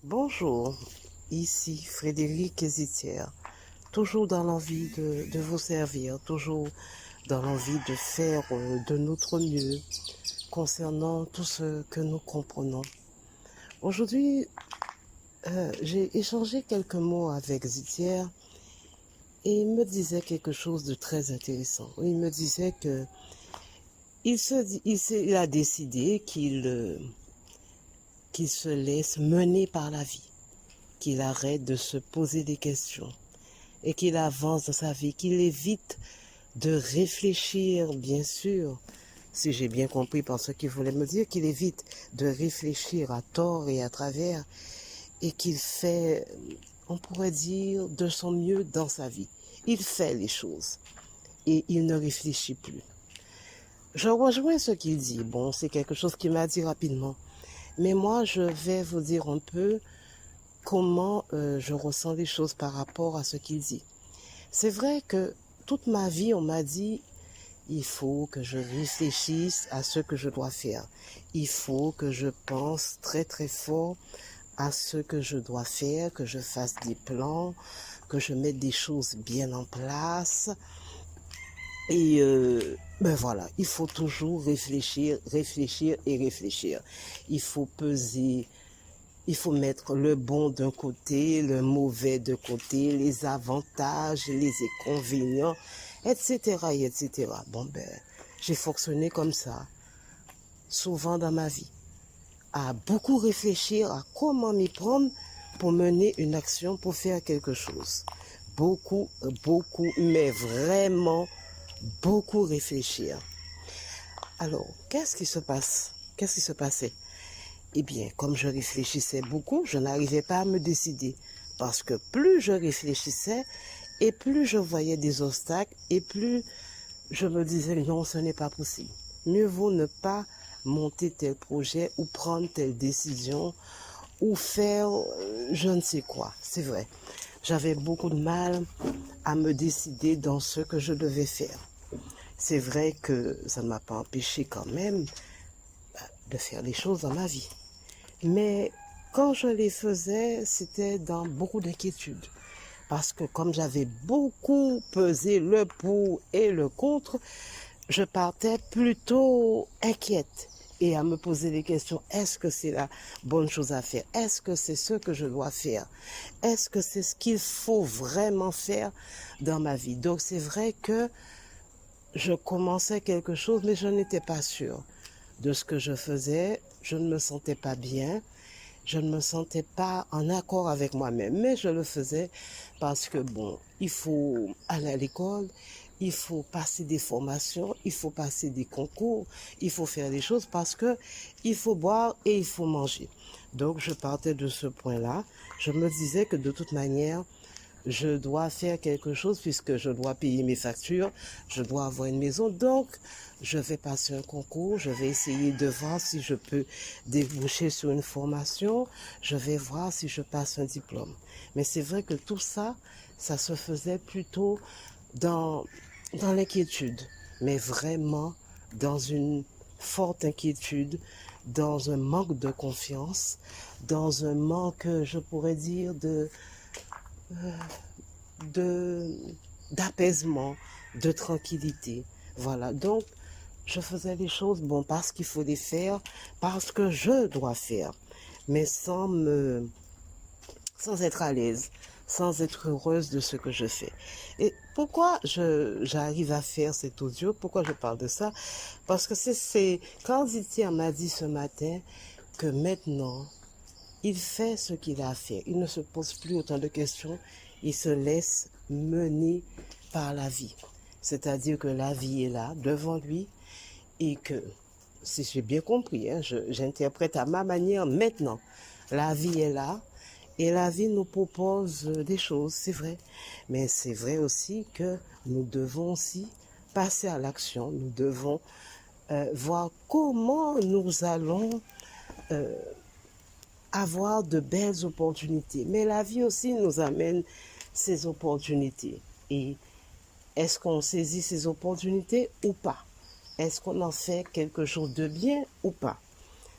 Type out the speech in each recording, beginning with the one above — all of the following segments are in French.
Bonjour, ici Frédéric Hésitière, toujours dans l'envie de vous servir, toujours dans l'envie de faire de notre mieux concernant tout ce que nous comprenons. Aujourd'hui, j'ai échangé quelques mots avec Zitière et il me disait quelque chose de très intéressant. Il me disait que il a décidé qu'il se laisse mener par la vie, qu'il arrête de se poser des questions et qu'il avance dans sa vie, qu'il évite de réfléchir, bien sûr, si j'ai bien compris par ce qu'il voulait me dire, qu'il évite de réfléchir à tort et à travers et qu'il fait, on pourrait dire, de son mieux dans sa vie. Il fait les choses et il ne réfléchit plus. Je rejoins ce qu'il dit. Bon, c'est quelque chose qu'il m'a dit rapidement. Mais moi, je vais vous dire un peu comment je ressens les choses par rapport à ce qu'il dit. C'est vrai que toute ma vie, on m'a dit, il faut que je réfléchisse à ce que je dois faire. Il faut que je pense très très fort à ce que je dois faire, que je fasse des plans, que je mette des choses bien en place. Et ben voilà, il faut toujours réfléchir, réfléchir et réfléchir. Il faut peser. Il faut mettre le bon d'un côté, le mauvais de côté, les avantages, les inconvénients, etc., etc. Bon, ben, j'ai fonctionné comme ça, souvent dans ma vie, à beaucoup réfléchir à comment m'y prendre pour mener une action, pour faire quelque chose. Beaucoup, beaucoup, mais vraiment beaucoup réfléchir. Alors, qu'est-ce qui se passe? Qu'est-ce qui se passait? Eh bien, comme je réfléchissais beaucoup, je n'arrivais pas à me décider. Parce que plus je réfléchissais, et plus je voyais des obstacles, et plus je me disais non, ce n'est pas possible. Mieux vaut ne pas monter tel projet ou prendre telle décision ou faire je ne sais quoi. C'est vrai. J'avais beaucoup de mal à me décider dans ce que je devais faire. C'est vrai que ça ne m'a pas empêché quand même de faire les choses dans ma vie. Mais quand je les faisais, c'était dans beaucoup d'inquiétude. Parce que comme j'avais beaucoup pesé le pour et le contre, je partais plutôt inquiète et à me poser des questions. Est-ce que c'est la bonne chose à faire? Est-ce que c'est ce que je dois faire? Est-ce que c'est ce qu'il faut vraiment faire dans ma vie? Donc c'est vrai que je commençais quelque chose, mais je n'étais pas sûre de ce que je faisais. Je ne me sentais pas bien. Je ne me sentais pas en accord avec moi-même, mais je le faisais parce que, bon, il faut aller à l'école, il faut passer des formations, il faut passer des concours, il faut faire des choses parce que il faut boire et il faut manger. Donc, je partais de ce point-là. Je me disais que de toute manière, je dois faire quelque chose puisque je dois payer mes factures, je dois avoir une maison. Donc, je vais passer un concours, je vais essayer de voir si je peux déboucher sur une formation, je vais voir si je passe un diplôme. Mais c'est vrai que tout ça, ça se faisait plutôt dans, dans l'inquiétude, mais vraiment dans une forte inquiétude, dans un manque de confiance, dans un manque, je pourrais dire, de d'apaisement, de tranquillité. Voilà. Donc, je faisais les choses, bon, parce qu'il faut les faire, parce que je dois faire, mais sans être à l'aise, sans être heureuse de ce que je fais. Et pourquoi j'arrive à faire cet audio? Pourquoi je parle de ça? Parce que c'est quand Zitier m'a dit ce matin que maintenant, il fait ce qu'il a à faire. Il ne se pose plus autant de questions. Il se laisse mener par la vie. C'est-à-dire que la vie est là, devant lui, et que, si j'ai bien compris, hein, j'interprète à ma manière maintenant, la vie est là, et la vie nous propose des choses, c'est vrai. Mais c'est vrai aussi que nous devons aussi passer à l'action. Nous devons voir comment nous allons avoir de belles opportunités. Mais la vie aussi nous amène ces opportunités. Et est-ce qu'on saisit ces opportunités ou pas? Est-ce qu'on en fait quelque chose de bien ou pas?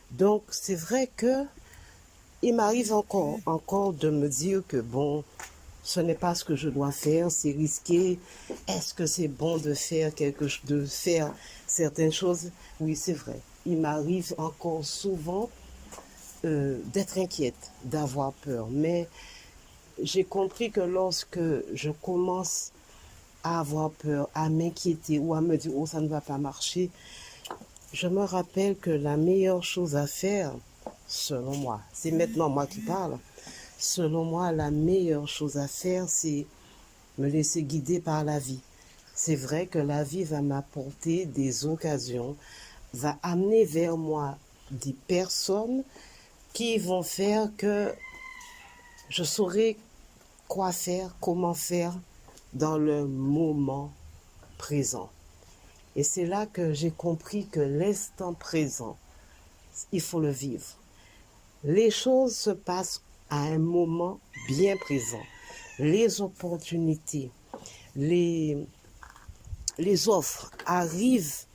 Donc, c'est vrai que il m'arrive encore de me dire que bon, ce n'est pas ce que je dois faire, c'est risqué. Est-ce que c'est bon de faire de faire certaines choses? Oui, c'est vrai. Il m'arrive encore souvent d'être inquiète, d'avoir peur. Mais j'ai compris que lorsque je commence à avoir peur, à m'inquiéter ou à me dire oh ça ne va pas marcher, je me rappelle que la meilleure chose à faire, selon moi, c'est maintenant moi qui parle, selon moi la meilleure chose à faire c'est me laisser guider par la vie. C'est vrai que la vie va m'apporter des occasions, va amener vers moi des personnes qui vont faire que je saurai quoi faire, comment faire dans le moment présent. Et c'est là que j'ai compris que l'instant présent, il faut le vivre. Les choses se passent à un moment bien présent. Les opportunités, les offres arrivent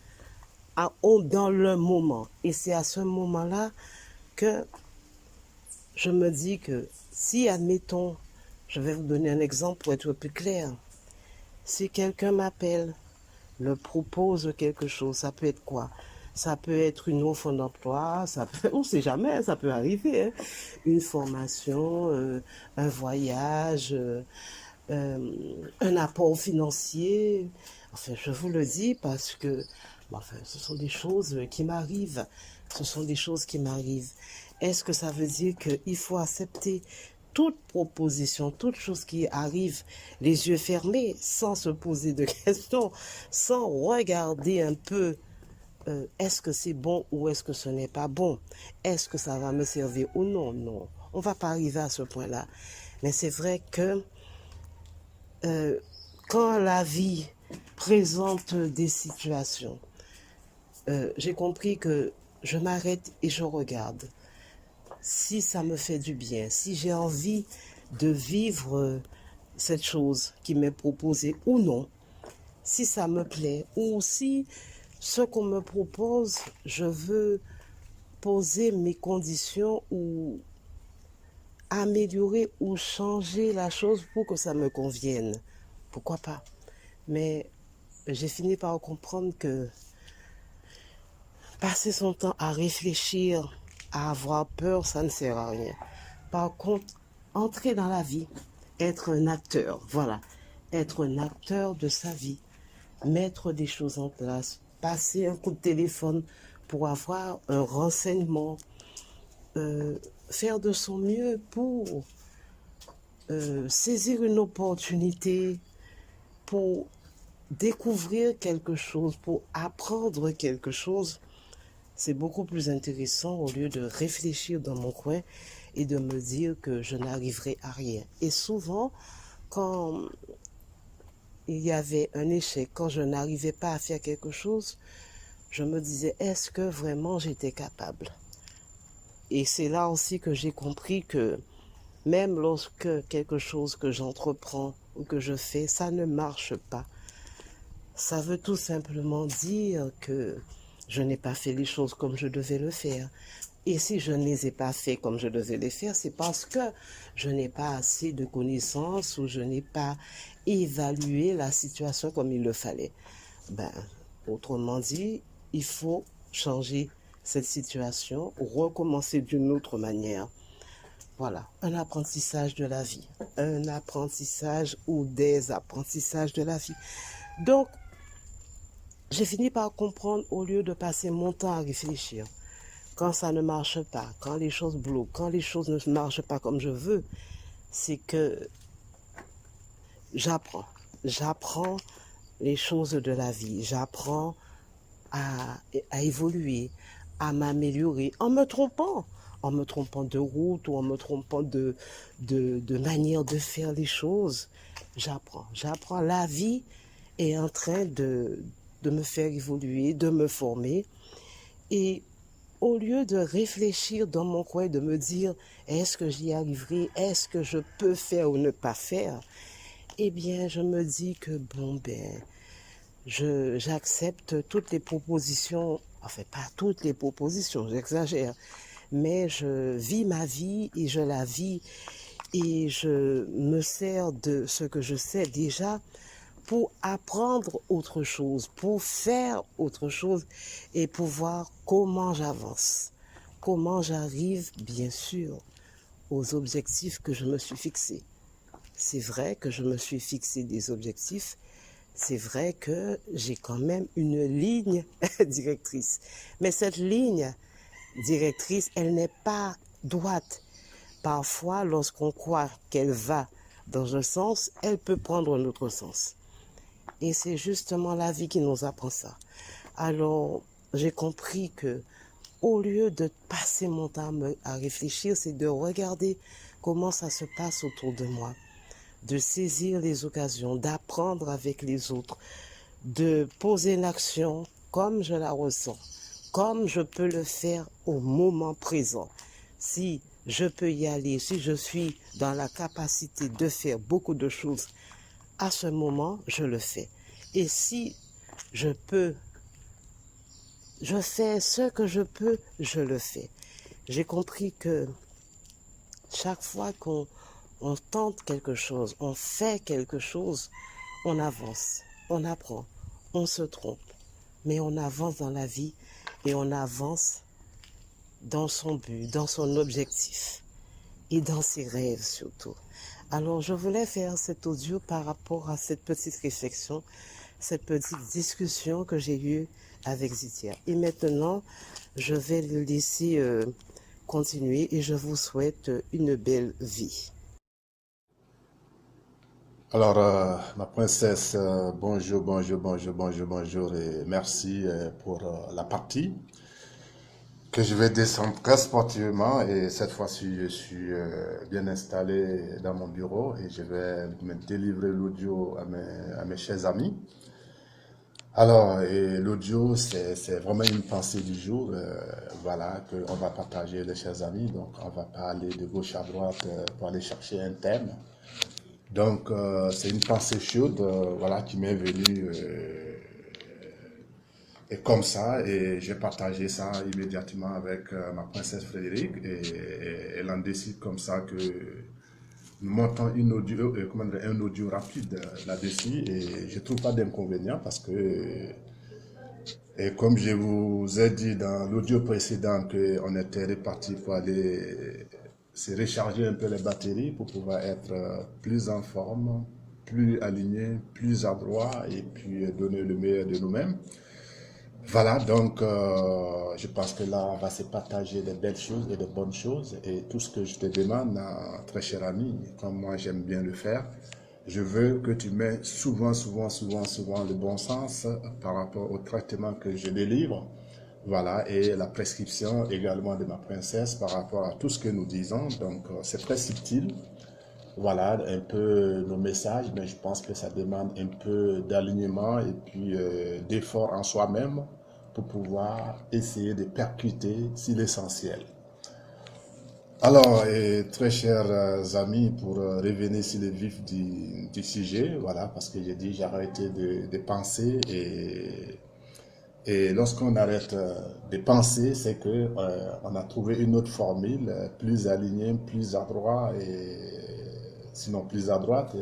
dans le moment. Et c'est à ce moment-là que je me dis que si, admettons, je vais vous donner un exemple pour être plus clair. Si quelqu'un m'appelle, me propose quelque chose, ça peut être quoi? Ça peut être une offre d'emploi, ça peut, on ne sait jamais, ça peut arriver, hein. Une formation, un voyage, un apport financier. Enfin, je vous le dis parce que enfin, ce sont des choses qui m'arrivent. Ce sont des choses qui m'arrivent. Est-ce que ça veut dire qu'il faut accepter toute proposition, toute chose qui arrive, les yeux fermés, sans se poser de questions, sans regarder un peu est-ce que c'est bon ou est-ce que ce n'est pas bon? Est-ce que ça va me servir ou non? Non, on ne va pas arriver à ce point-là. Mais c'est vrai que quand la vie présente des situations, j'ai compris que je m'arrête et je regarde. Si ça me fait du bien, si j'ai envie de vivre cette chose qui m'est proposée ou non, si ça me plaît ou si ce qu'on me propose, je veux poser mes conditions ou améliorer ou changer la chose pour que ça me convienne. Pourquoi pas? Mais j'ai fini par comprendre que passer son temps à réfléchir, à avoir peur, ça ne sert à rien. Par contre, entrer dans la vie, être un acteur, voilà, être un acteur de sa vie, mettre des choses en place, passer un coup de téléphone pour avoir un renseignement, faire de son mieux pour saisir une opportunité, pour découvrir quelque chose, pour apprendre quelque chose, c'est beaucoup plus intéressant au lieu de réfléchir dans mon coin et de me dire que je n'arriverai à rien. Et souvent, quand il y avait un échec, quand je n'arrivais pas à faire quelque chose, je me disais, est-ce que vraiment j'étais capable? Et c'est là aussi que j'ai compris que même lorsque quelque chose que j'entreprends ou que je fais, ça ne marche pas, ça veut tout simplement dire que je n'ai pas fait les choses comme je devais le faire. Et si je ne les ai pas fait comme je devais les faire, c'est parce que je n'ai pas assez de connaissances ou je n'ai pas évalué la situation comme il le fallait. Ben, autrement dit, il faut changer cette situation, recommencer d'une autre manière. Voilà, un apprentissage de la vie, un apprentissage ou des apprentissages de la vie. Donc, j'ai fini par comprendre au lieu de passer mon temps à réfléchir. Quand ça ne marche pas, quand les choses bloquent, quand les choses ne marchent pas comme je veux, c'est que j'apprends. J'apprends les choses de la vie. J'apprends à évoluer, à m'améliorer en me trompant de route ou en me trompant de manière de faire les choses. J'apprends. La vie est en train de me faire évoluer, de me former. Et au lieu de réfléchir dans mon coin, de me dire est-ce que j'y arriverai, est-ce que je peux faire ou ne pas faire, eh bien je me dis que bon ben j'accepte toutes les propositions, enfin pas toutes les propositions, j'exagère, mais je vis ma vie et je la vis et je me sers de ce que je sais déjà pour apprendre autre chose, pour faire autre chose et pour voir comment j'avance, comment j'arrive, bien sûr, aux objectifs que je me suis fixés. C'est vrai que je me suis fixé des objectifs, c'est vrai que j'ai quand même une ligne directrice. Mais cette ligne directrice, elle n'est pas droite. Parfois, lorsqu'on croit qu'elle va dans un sens, elle peut prendre un autre sens. Et c'est justement la vie qui nous apprend ça. Alors, j'ai compris que au lieu de passer mon temps à réfléchir, c'est de regarder comment ça se passe autour de moi, de saisir les occasions, d'apprendre avec les autres, de poser l'action comme je la ressens, comme je peux le faire au moment présent. Si je peux y aller, si je suis dans la capacité de faire beaucoup de choses, à ce moment, je le fais. Et si je peux, je fais ce que je peux, je le fais. J'ai compris que chaque fois qu'on tente quelque chose, on fait quelque chose, on avance, on apprend, on se trompe, mais on avance dans la vie et on avance dans son but, dans son objectif et dans ses rêves surtout. Alors je voulais faire cet audio par rapport à cette petite réflexion, cette petite discussion que j'ai eue avec Zitia. Et maintenant, je vais le laisser continuer et je vous souhaite une belle vie. Alors, ma princesse, bonjour, bonjour, bonjour, bonjour, bonjour et merci pour la partie que je vais descendre très sportivement et cette fois-ci je suis bien installé dans mon bureau et je vais me délivrer l'audio à mes chers amis. Alors, et l'audio, c'est vraiment une pensée du jour, voilà, qu'on va partager les chers amis. Donc, on va pas aller de gauche à droite pour aller chercher un thème. Donc, c'est une pensée chaude, voilà, qui m'est venue et comme ça, et j'ai partagé ça immédiatement avec ma princesse Frédéric, et elle en décide comme ça que nous montons une audio, un audio rapide là-dessus, et je trouve pas d'inconvénient parce que, et comme je vous ai dit dans l'audio précédent, qu'on était reparti pour aller se recharger un peu les batteries pour pouvoir être plus en forme, plus aligné, plus adroit et puis donner le meilleur de nous-mêmes. Voilà, donc je pense que là, on va se partager de belles choses et de bonnes choses. Et tout ce que je te demande, très cher ami, comme moi j'aime bien le faire, je veux que tu mets souvent, souvent, souvent, souvent le bon sens par rapport au traitement que je délivre. Voilà, et la prescription également de ma princesse par rapport à tout ce que nous disons. Donc, c'est très subtil. Voilà, un peu nos messages, mais je pense que ça demande un peu d'alignement et puis d'effort en soi-même pour pouvoir essayer de percuter sur l'essentiel. Alors, très chers amis, pour revenir sur le vif du sujet, voilà, parce que j'ai dit j'ai arrêté de penser et lorsqu'on arrête de penser, c'est que on a trouvé une autre formule plus alignée, plus à droite et sinon plus à droite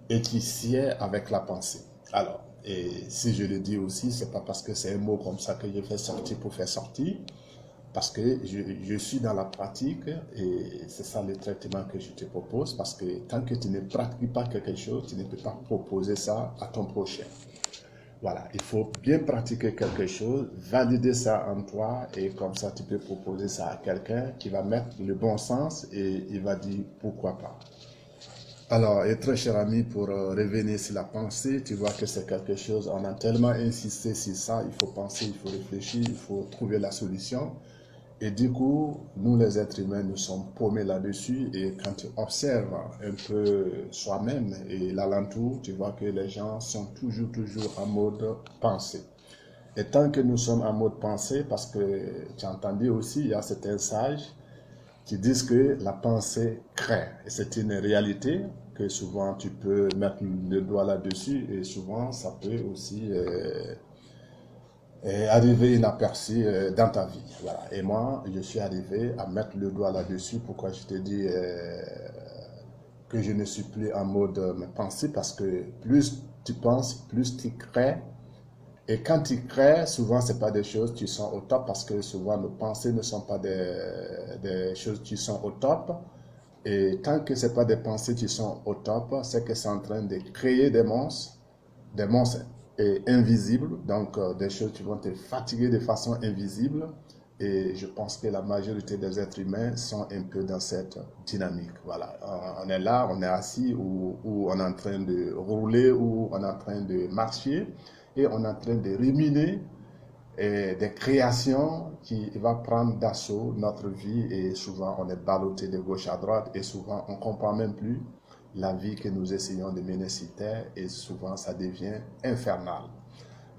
et qui sied avec la pensée. Alors, et si je le dis aussi, c'est pas parce que c'est un mot comme ça que je fais sortir pour faire sortir, parce que je suis dans la pratique et c'est ça le traitement que je te propose, parce que tant que tu ne pratiques pas quelque chose, tu ne peux pas proposer ça à ton prochain. Voilà, il faut bien pratiquer quelque chose, valider ça en toi et comme ça tu peux proposer ça à quelqu'un qui va mettre le bon sens et il va dire pourquoi pas. Alors, et très cher ami, pour revenir sur la pensée, tu vois que c'est quelque chose, on a tellement insisté sur ça, il faut penser, il faut réfléchir, il faut trouver la solution. Et du coup, nous les êtres humains, nous sommes paumés là-dessus. Et quand tu observes un peu soi-même et l'alentour, tu vois que les gens sont toujours, toujours en mode pensée. Et tant que nous sommes en mode pensée, parce que tu as entendu aussi, il y a certains sages qui disent que la pensée crée. Et c'est une réalité que souvent tu peux mettre le doigt là-dessus et souvent ça peut aussi est arrivé inaperçu dans ta vie. Voilà. Et moi, je suis arrivé à mettre le doigt là-dessus. Pourquoi je te dis que je ne suis plus en mode pensée, parce que plus tu penses, plus tu crées. Et quand tu crées, souvent, ce n'est pas des choses qui sont au top, parce que souvent, nos pensées ne sont pas des choses qui sont au top. Et tant que ce n'est pas des pensées qui sont au top, c'est que c'est en train de créer des monstres invisibles, donc des choses qui vont te fatiguer de façon invisible. Et je pense que la majorité des êtres humains sont un peu dans cette dynamique. Voilà, on est là, on est assis, ou on est en train de rouler, ou on est en train de marcher, et on est en train de ruminer des créations qui vont prendre d'assaut notre vie, et souvent on est ballotté de gauche à droite, et souvent on ne comprend même plus la vie que nous essayons de mener sur terre, et souvent ça devient infernal.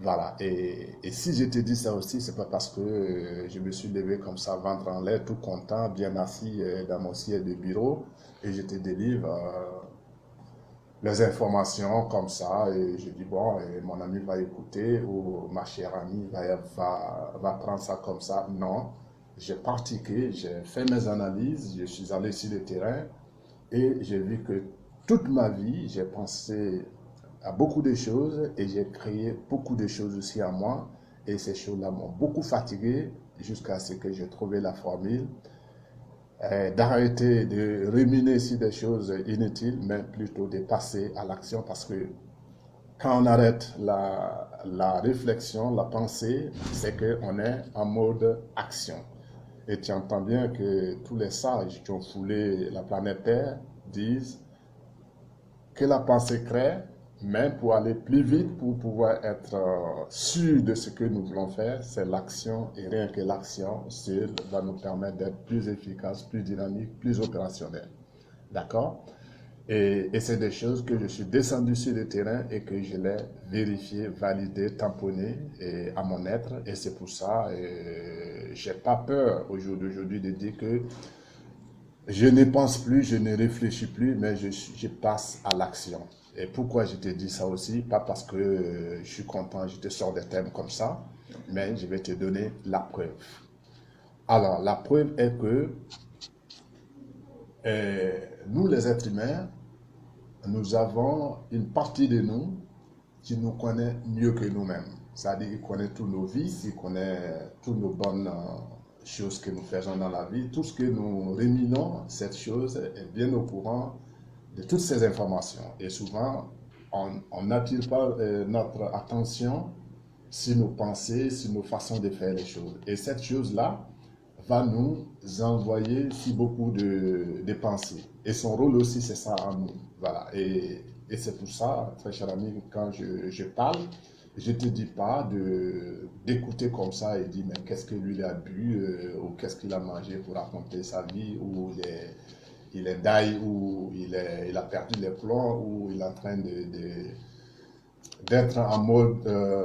Voilà, et si je te dis ça aussi, c'est pas parce que je me suis levé comme ça, ventre en l'air, tout content, bien assis dans mon siège de bureau, et je te délivre les informations comme ça, et je dis, bon, et mon ami va écouter, ou ma chère amie va prendre ça comme ça. Non, j'ai pratiqué, j'ai fait mes analyses, je suis allé sur le terrain, et j'ai vu que toute ma vie, j'ai pensé à beaucoup de choses, et j'ai créé beaucoup de choses aussi à moi, et ces choses-là m'ont beaucoup fatigué jusqu'à ce que j'ai trouvé la formule d'arrêter de ruminer sur des choses inutiles, mais plutôt de passer à l'action, parce que quand on arrête la réflexion, la pensée, c'est qu'on est en mode action. Et tu entends bien que tous les sages qui ont foulé la planète Terre disent que la pensée crée, mais pour aller plus vite, pour pouvoir être sûr de ce que nous voulons faire, c'est l'action, et rien que l'action seule va nous permettre d'être plus efficace, plus dynamique, plus opérationnel. D'accord? Et c'est des choses que je suis descendu sur le terrain et que je l'ai vérifié, validé, tamponné à mon être. Et c'est pour ça, je n'ai pas peur au jour d'aujourd'hui de dire que je ne pense plus, je ne réfléchis plus, mais je passe à l'action. Et pourquoi je te dis ça aussi? Pas parce que je suis content, je te sors des thèmes comme ça, mais je vais te donner la preuve. Alors, la preuve est que nous, les êtres humains, nous avons une partie de nous qui nous connaît mieux que nous-mêmes. C'est-à-dire qu'il connaît tous nos vices, il connaît toutes nos bonnes choses que nous faisons dans la vie, tout ce que nous ruminons, cette chose est bien au courant de toutes ces informations. Et souvent, on n'attire pas notre attention sur nos pensées, sur nos façons de faire les choses. Et cette chose-là va nous envoyer si beaucoup de pensées. Et son rôle aussi, c'est ça en nous. Voilà. Et c'est pour ça, très cher ami, quand je parle, je ne te dis pas d'écouter comme ça et dire, mais qu'est-ce que lui a bu, ou qu'est-ce qu'il a mangé pour raconter sa vie, ou il est d'ail, ou il a perdu les plombs, ou il est en train d'être en mode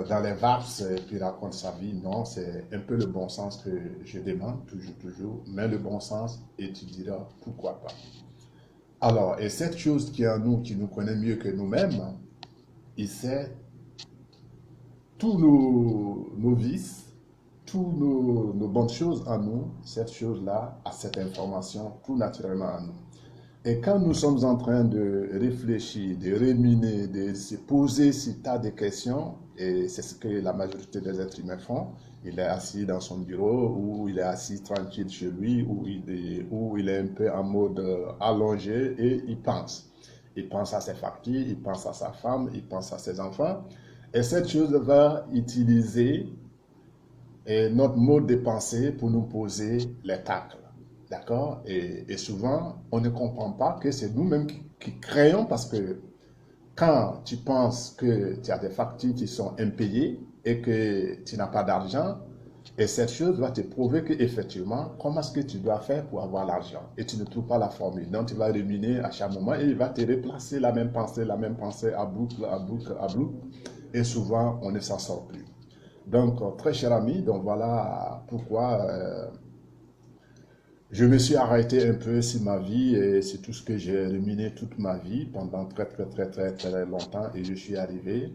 dans les varses et puis raconte sa vie. Non, c'est un peu le bon sens que je demande, toujours, mais le bon sens, et tu diras pourquoi pas. Alors, et cette chose qui est en nous, qui nous connaît mieux que nous-mêmes, il sait tous nos vices, tous nos bonnes choses en nous, cette chose-là a cette information tout naturellement en nous. Et quand nous sommes en train de réfléchir, de ruminer, de se poser ce tas de questions, et c'est ce que la majorité des êtres humains font, il est assis dans son bureau, ou il est assis tranquille chez lui, ou il est un peu en mode allongé, et il pense. Il pense à ses factures, il pense à sa femme, il pense à ses enfants. Et cette chose va utiliser notre mode de pensée pour nous poser les tacles. D'accord? Et souvent, on ne comprend pas que c'est nous-mêmes qui créons, parce que quand tu penses que tu as des factures qui sont impayées et que tu n'as pas d'argent, et cette chose va te prouver qu'effectivement, comment est-ce que tu dois faire pour avoir l'argent? Et tu ne trouves pas la formule. Donc, tu vas ruminer à chaque moment, et il va te replacer la même pensée, à boucle, à boucle, à boucle. Et souvent, on ne s'en sort plus. Donc, très cher ami, donc voilà pourquoi je me suis arrêté un peu sur ma vie, et c'est tout ce que j'ai ruminé toute ma vie pendant très longtemps, et je suis arrivé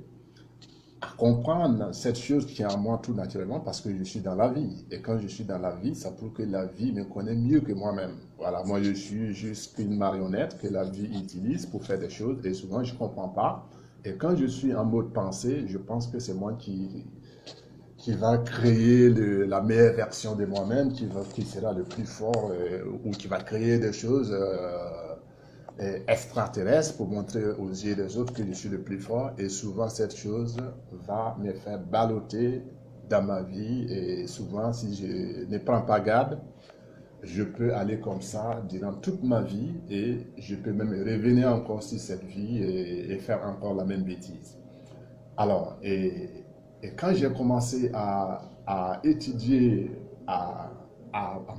à comprendre cette chose qui est en moi tout naturellement parce que je suis dans la vie. Et quand je suis dans la vie, ça prouve que la vie me connaît mieux que moi-même. Voilà, moi je suis juste une marionnette que la vie utilise pour faire des choses et souvent je ne comprends pas. Et quand je suis en mode pensée, je pense que c'est moi qui va créer la meilleure version de moi-même, qui sera le plus fort ou qui va créer des choses extraterrestre pour montrer aux yeux des autres que je suis le plus fort. Et souvent, cette chose va me faire balloter dans ma vie. Et souvent, si je ne prends pas garde, je peux aller comme ça durant toute ma vie et je peux même revenir encore sur cette vie et faire encore la même bêtise. Alors, et quand j'ai commencé à étudier, à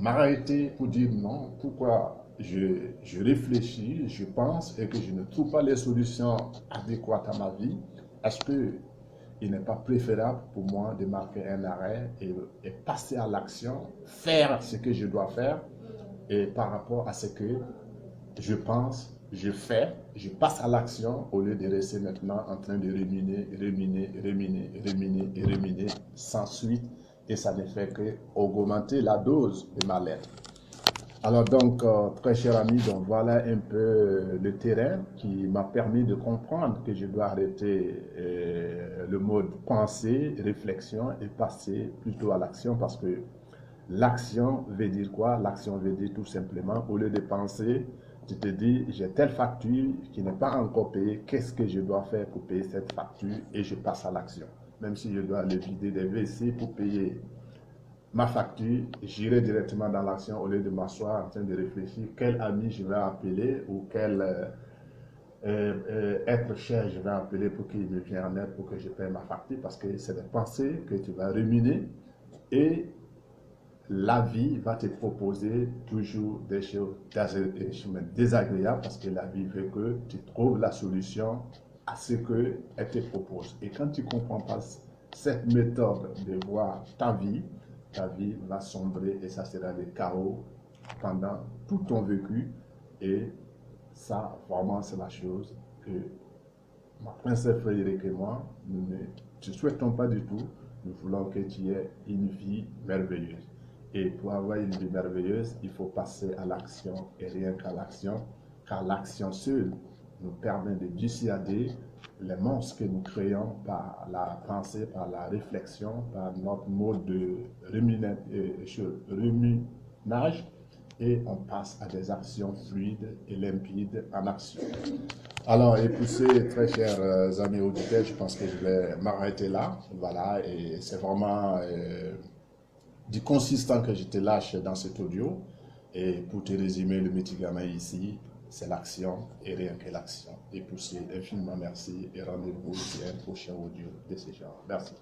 m'arrêter pour dire non, pourquoi je réfléchis, je pense et que je ne trouve pas les solutions adéquates à ma vie, est-ce qu'il n'est pas préférable pour moi de marquer un arrêt et passer à l'action, faire ce que je dois faire et par rapport à ce que je pense, je fais, je passe à l'action au lieu de rester maintenant en train de ruminer sans suite et ça ne fait que augmenter la dose de mal-être. Alors donc, très cher ami, donc voilà un peu le terrain qui m'a permis de comprendre que je dois arrêter le mode pensée, réflexion et passer plutôt à l'action parce que l'action veut dire quoi? L'action veut dire tout simplement, au lieu de penser, tu te dis, j'ai telle facture qui n'est pas encore payée, qu'est-ce que je dois faire pour payer cette facture? Et je passe à l'action. Même si je dois aller vider des WC pour payer ma facture, j'irai directement dans l'action au lieu de m'asseoir en train de réfléchir quel ami je vais appeler ou quel être cher je vais appeler pour qu'il me vienne en aide pour que je paye ma facture parce que c'est des pensées que tu vas ruminer et la vie va te proposer toujours des choses désagréables parce que la vie veut que tu trouves la solution à ce qu'elle te propose. Et quand tu ne comprends pas cette méthode de voir ta vie va sombrer et ça sera le chaos pendant tout ton vécu. Et ça, vraiment, c'est la chose que ma princesse Frédéric et moi, nous ne souhaitons pas du tout. Nous voulons que tu aies une vie merveilleuse. Et pour avoir une vie merveilleuse, il faut passer à l'action et rien qu'à l'action, car l'action seule nous permet de dissuader les monstres que nous créons par la pensée, par la réflexion, par notre mode de ruminage, et on passe à des actions fluides et limpides en action. Alors, écoutez, très chers amis auditeurs, je pense que je vais m'arrêter là. Voilà, et c'est vraiment du consistant que je te lâche dans cet audio. Et pour te résumer, le médicament ici, c'est l'action et rien que l'action. Et pour ce, infiniment merci et rendez-vous sur un prochain audio de ce genre. Merci.